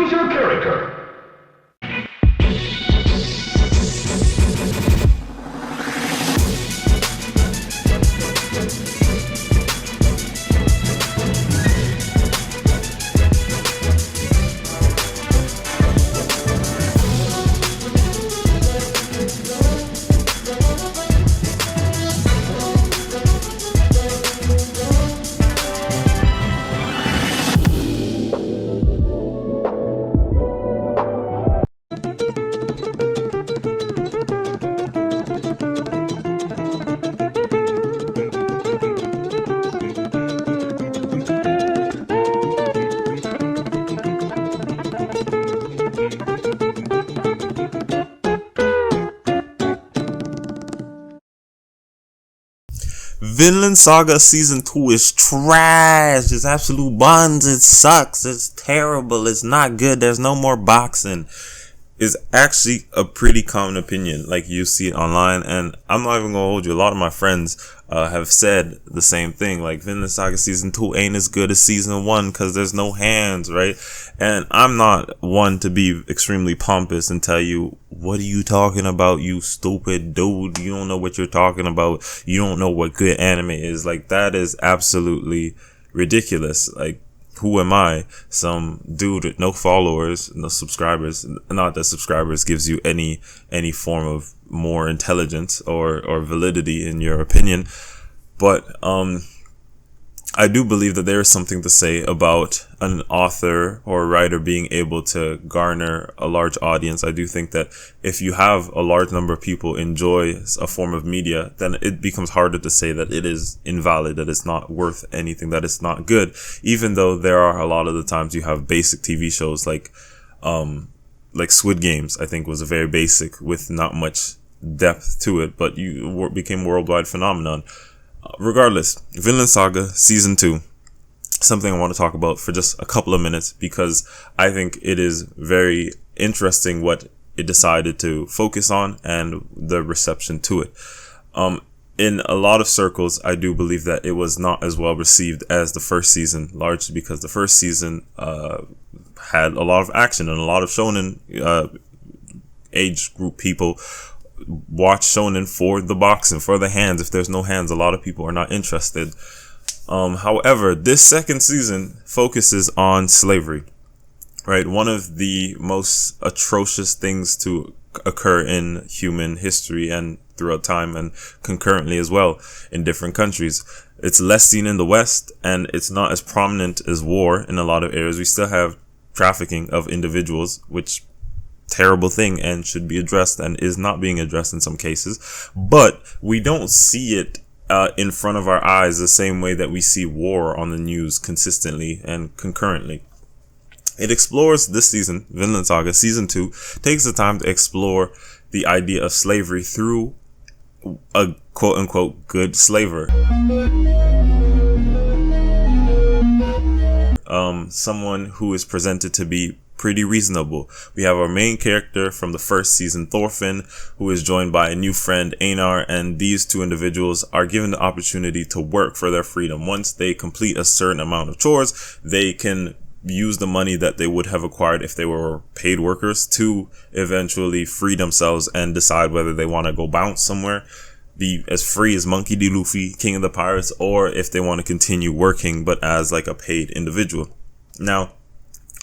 Choose your character. Vinland Saga Season 2 is trash. It's absolute buns. It sucks. It's terrible. It's not good. There's no more boxing. Is actually a pretty common opinion. Like, you see it online, and I'm not even gonna hold you. A lot of my friends have said the same thing. Like, Vinland Saga Season 2 ain't as good as Season 1 because there's no hands, right? And I'm not one to be extremely pompous and tell you, what are you talking about, you stupid dude? You don't know what you're talking about. You don't know what good anime is. Like, that is absolutely ridiculous. Like, who am I? Some dude with no followers, no subscribers. Not that subscribers gives you any form of more intelligence or validity in your opinion. But I do believe that there is something to say about an author or a writer being able to garner a large audience. I do think that if you have a large number of people enjoy a form of media, then it becomes harder to say that it is invalid, that it's not worth anything, that it's not good. Even though there are a lot of the times you have basic TV shows like Squid Games, I think was a very basic with not much depth to it, but you became a worldwide phenomenon. Regardless, Vinland Saga Season 2, something I want to talk about for just a couple of minutes because I think it is very interesting what it decided to focus on and the reception to it. In a lot of circles, I do believe that it was not as well received as the first season, largely because the first season had a lot of action and a lot of shonen age group people watch shonen for the boxing, for the hands. If there's no hands, a lot of people are not interested. However, this second season focuses on slavery, right? One of the most atrocious things to occur in human history and throughout time and concurrently as well in different countries. It's less seen in the West and it's not as prominent as war in a lot of areas. We still have trafficking of individuals, which terrible thing and should be addressed and is not being addressed in some cases, but we don't see it in front of our eyes the same way that we see war on the news consistently and concurrently. It explores this season, Vinland Saga Season 2, takes the time to explore the idea of slavery through a quote-unquote good slaver. Someone who is presented to be pretty reasonable. We have our main character from the first season, Thorfinn, who is joined by a new friend, Einar, and these two individuals are given the opportunity to work for their freedom. Once they complete a certain amount of chores, they can use the money that they would have acquired if they were paid workers to eventually free themselves and decide whether they want to go bounce somewhere, be as free as Monkey D. Luffy, King of the Pirates, or if they want to continue working but as like a paid individual. Now,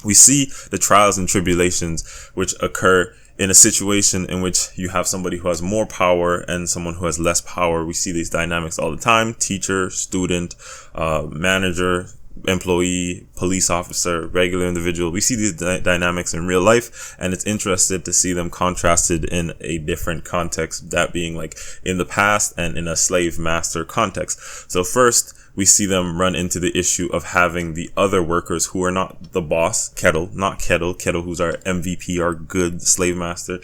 we see the trials and tribulations which occur in a situation in which you have somebody who has more power and someone who has less power. We see these dynamics all the time: teacher, student, manager, employee, police officer, regular individual. We see these dynamics in real life, and it's interesting to see them contrasted in a different context, that being like in the past and in a slave master context. So first, we see them run into the issue of having the other workers who are not the boss, Kettle, who's our MVP, our good slave master.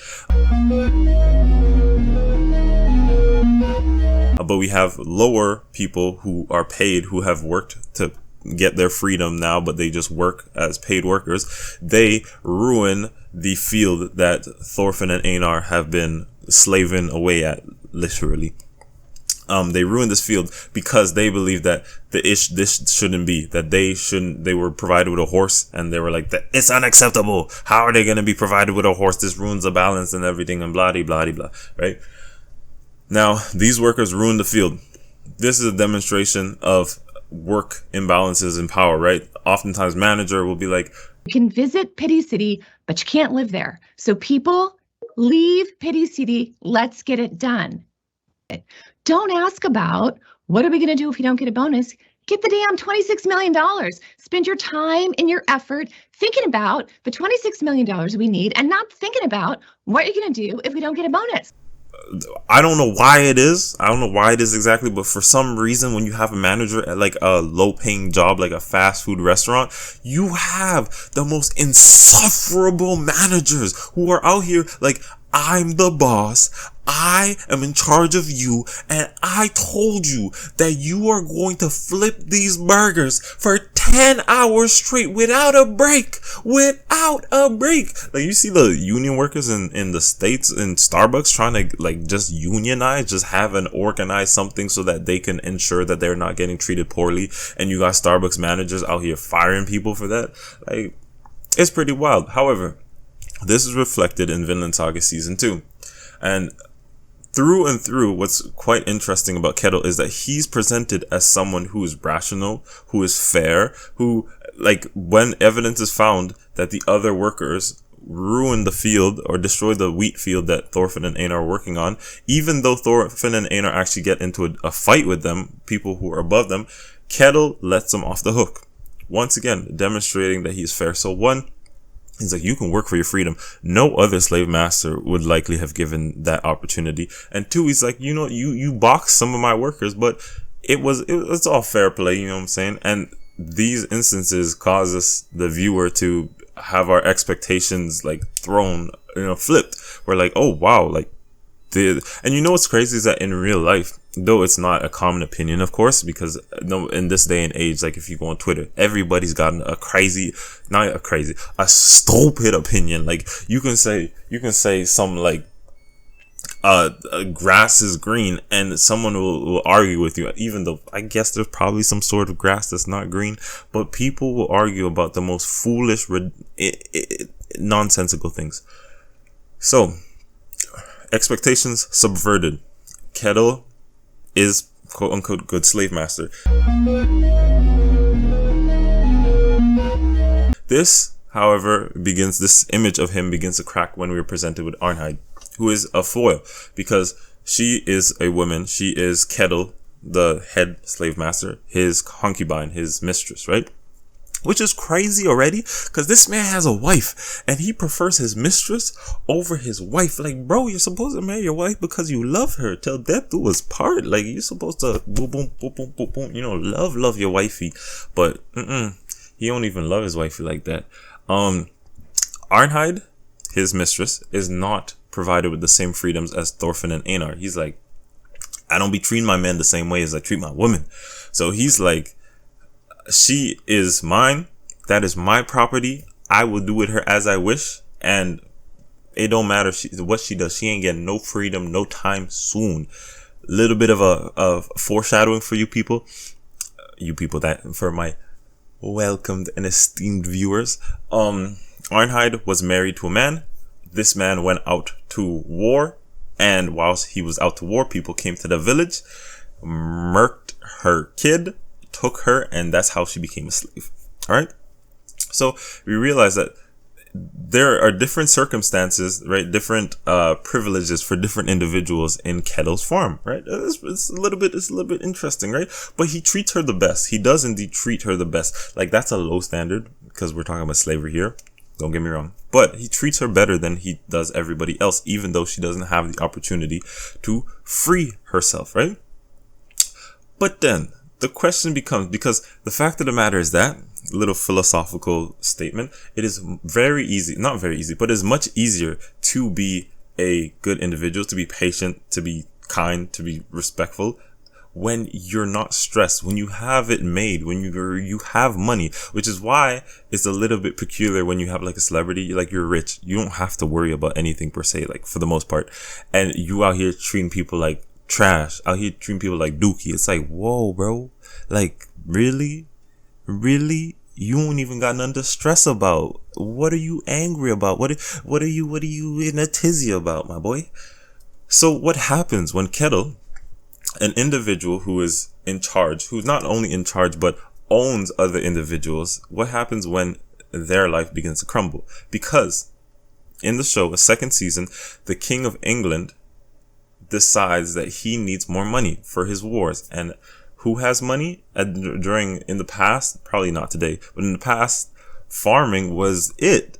But we have lower people who are paid, who have worked to get their freedom now, but they just work as paid workers. They ruin the field that Thorfinn and Einar have been slaving away at, literally. They ruined this field because they believe that this shouldn't be, that they were provided with a horse and they were like, that it's unacceptable. How are they going to be provided with a horse? This ruins the balance and everything and blah, blah, blah, blah, right? Now, these workers ruined the field. This is a demonstration of work imbalances in power, right? Oftentimes manager will be like, you can visit Pity City, but you can't live there. So people leave Pity City. Let's get it done. Don't ask about what are we going to do if you don't get a bonus. Get the damn $26 million. Spend your time and your effort thinking about the $26 million we need and not thinking about what you're going to do if we don't get a bonus. I don't know why it is. I don't know why it is exactly, but for some reason, when you have a manager at like a low paying job, like a fast food restaurant, you have the most insufferable managers who are out here like, I'm the boss. I am in charge of you, and I told you that you are going to flip these burgers for 10 hours straight without a break. Without a break. Like, you see the union workers in the States in Starbucks trying to like just unionize, just have an organized something so that they can ensure that they're not getting treated poorly. And you got Starbucks managers out here firing people for that. Like, it's pretty wild. However, this is reflected in Vinland Saga Season 2. And through, what's quite interesting about Kettle is that he's presented as someone who is rational, who is fair, who, like, when evidence is found that the other workers ruined the field or destroyed the wheat field that Thorfinn and Einar are working on, even though Thorfinn and Einar actually get into a fight with them, people who are above them, Kettle lets them off the hook. Once again, demonstrating that he's fair. So one, he's like, you can work for your freedom. No other slave master would likely have given that opportunity. And two, he's like, you know, you boxed some of my workers, but it's all fair play, you know what I'm saying? And these instances cause us, the viewer, to have our expectations like thrown, flipped. We're like, oh wow, like and you know what's crazy is that in real life, though it's not a common opinion, of course, because in this day and age, like if you go on Twitter, everybody's got a stupid opinion. Like you can say something like, grass is green, and someone will argue with you, even though I guess there's probably some sort of grass that's not green, but people will argue about the most foolish, nonsensical things. So, expectations subverted. Kettle is quote unquote good slave master. This, however, this image of him begins to crack when we are presented with Arnheid, who is a foil because she is a woman. She is Kettle, the head slave master, his concubine, his mistress, right? Which is crazy already, because this man has a wife and he prefers his mistress over his wife. Like, bro, you're supposed to marry your wife because you love her till death do us part. Like, you're supposed to boom, boom, boom, boom, boom, boom, love your wifey. But he don't even love his wifey like that. Arnheid, his mistress, is not provided with the same freedoms as Thorfinn and Einar. He's like, I don't be treating my men the same way as I treat my woman. So he's like, she is mine. That is my property. I will do with her as I wish. And it don't matter what she does. She ain't getting no freedom, no time soon. Little bit of a foreshadowing for you people that for my welcomed and esteemed viewers. Arnheid was married to a man. This man went out to war. And whilst he was out to war, people came to the village, murked her kid, took her, and that's how she became a slave. All right. So we realize that there are different circumstances, right? Different privileges for different individuals in Kettle's farm, right? It's a little bit interesting, right? But he treats her the best. He does indeed treat her the best. Like, that's a low standard because we're talking about slavery here. Don't get me wrong. But he treats her better than he does everybody else, even though she doesn't have the opportunity to free herself, right? But then the question becomes, because the fact of the matter is that little philosophical statement, it is very easy, not very easy, but it's much easier to be a good individual, to be patient, to be kind, to be respectful when you're not stressed, when you have it made, when you have money, which is why it's a little bit peculiar when you have like a celebrity, you're rich. You don't have to worry about anything per se, like for the most part. And you out here treating people like trash. Out here treating people like dookie. It's like, whoa, bro. Like, really? Really? You don't even got nothing to stress about. What are you angry about? What are you in a tizzy about, my boy? So what happens when Kettle, an individual who is in charge, who's not only in charge, but owns other individuals, what happens when their life begins to crumble? Because in the show, a second season, the King of England decides that he needs more money for his wars. And who has money? In the past, probably not today, but in the past, farming was it.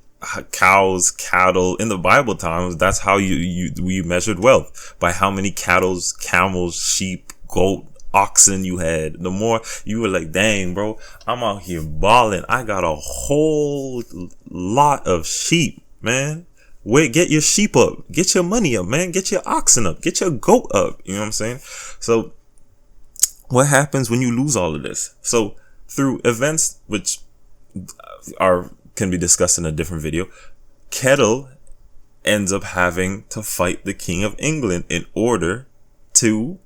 Cows, cattle. In the Bible times, that's how we measured wealth, by how many cattle, camels, sheep, goat, oxen you had. The more you were like, dang, bro, I'm out here balling. I got a whole lot of sheep, man. Wait, get your sheep up, get your money up, man, get your oxen up, get your goat up. You know what I'm saying? So what happens when you lose all of this? So through events which can be discussed in a different video, Kettle ends up having to fight the King of England in order to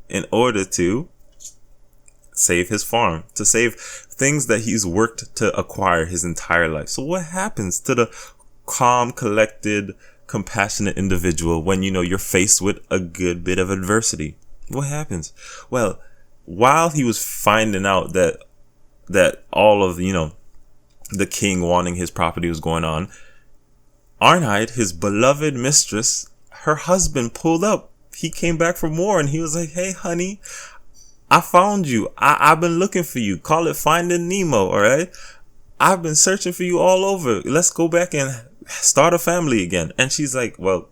save his farm, to save things that he's worked to acquire his entire life. So what happens to the calm, collected, compassionate individual when you're faced with a good bit of adversity? What happens? Well, while he was finding out that all of the king wanting his property was going on, Arnheid, his beloved mistress, her husband pulled up. He came back from war and he was like, hey honey, I found you. I've been looking for you. Call it Finding Nemo, all right? I've been searching for you all over. Let's go back and start a family again. And she's like, well,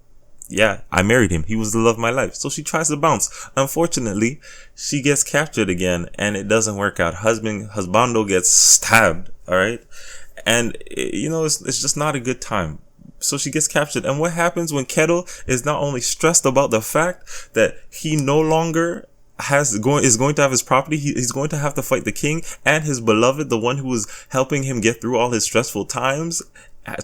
yeah, I married him. He was the love of my life. So she tries to bounce. Unfortunately, she gets captured again and it doesn't work out. Husbando gets stabbed, all right? And, it's just not a good time. So she gets captured. And what happens when Kettle is not only stressed about the fact that he no longer is going to have his property, he's going to have to fight the king, and his beloved, the one who was helping him get through all his stressful times,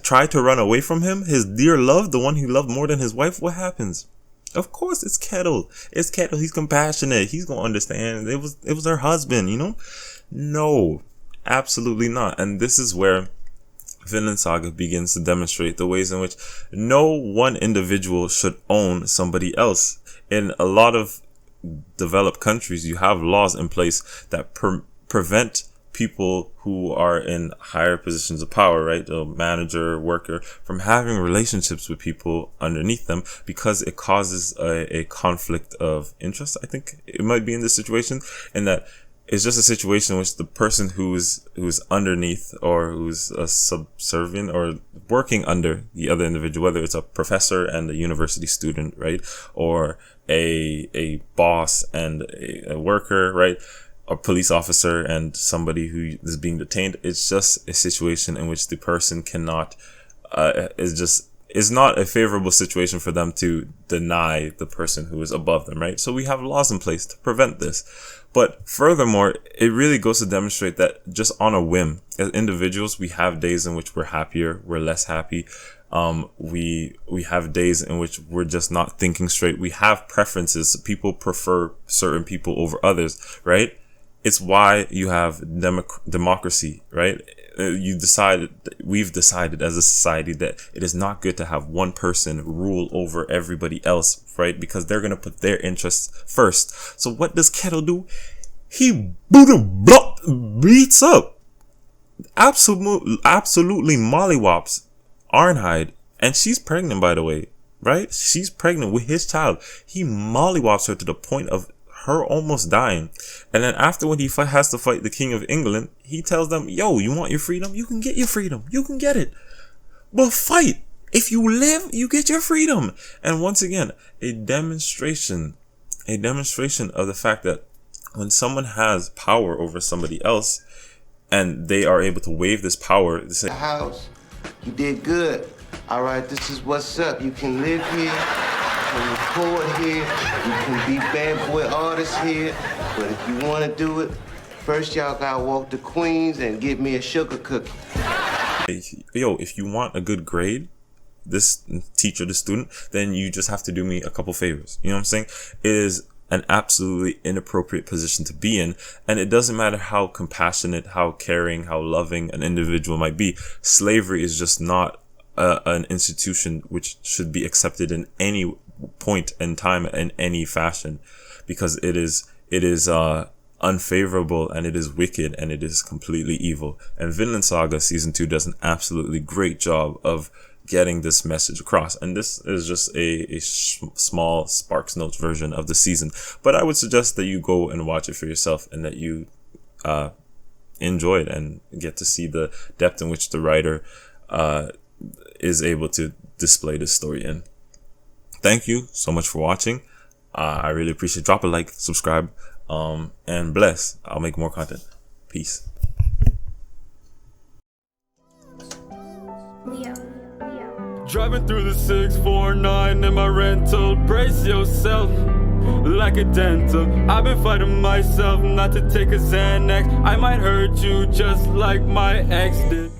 tried to run away from him, his dear love, the one he loved more than his wife. What happens? Of course, it's Kettle. It's Kettle. He's compassionate. He's going to understand. It was her husband, No, absolutely not. And this is where Vinland Saga begins to demonstrate the ways in which no one individual should own somebody else. In a lot of developed countries, you have laws in place that prevent people who are in higher positions of power, right, a manager, worker, from having relationships with people underneath them, because it causes a conflict of interest. I think it might be in this situation, in that it's just a situation in which the person who's underneath, or who's a subservient or working under the other individual, whether it's a professor and a university student, right, or a boss and a worker, right, a police officer and somebody who is being detained. It's just a situation in which the person cannot, is not a favorable situation for them to deny the person who is above them, right? So we have laws in place to prevent this. But furthermore, it really goes to demonstrate that just on a whim, as individuals, we have days in which we're happier, we're less happy. We have days in which we're just not thinking straight. We have preferences. People prefer certain people over others, right? It's why you have democracy, right? We've decided as a society that it is not good to have one person rule over everybody else, right? Because they're going to put their interests first. So what does Kettle do? He beats up, absolutely mollywops Arnheid. And she's pregnant, by the way, right? She's pregnant with his child. He mollywops her to the point of her almost dying. And then after, when he has to fight the King of England, he tells them, yo, you want your freedom? You can get your freedom. You can get it. But fight. If you live, you get your freedom. And once again, a demonstration of the fact that when someone has power over somebody else and they are able to wave this power, they say, house, you did good. All right, this is what's up. You can live here. Can record here, you can be bad boy artists here, but if you want to do it, first y'all gotta walk to Queens and get me a sugar cookie. Yo, if you want a good grade, this teacher, the student, then you just have to do me a couple favors. You know what I'm saying? It is an absolutely inappropriate position to be in. And it doesn't matter how compassionate, how caring, how loving an individual might be. Slavery is just not an institution which should be accepted in any point in time, in any fashion, because it is unfavorable, and it is wicked, and it is completely evil. And Vinland Saga season 2 does an absolutely great job of getting this message across. And this is just a small Sparks Notes version of the season, but I would suggest that you go and watch it for yourself, and that you enjoy it and get to see the depth in which the writer is able to display this story in. Thank you so much for watching. I really appreciate it. Drop a like, subscribe, and bless. I'll make more content. Peace. Driving through the 649 in my rental, brace yourself like a dental. I've been fighting myself not to take a Xanax. I might hurt you just like my ex did.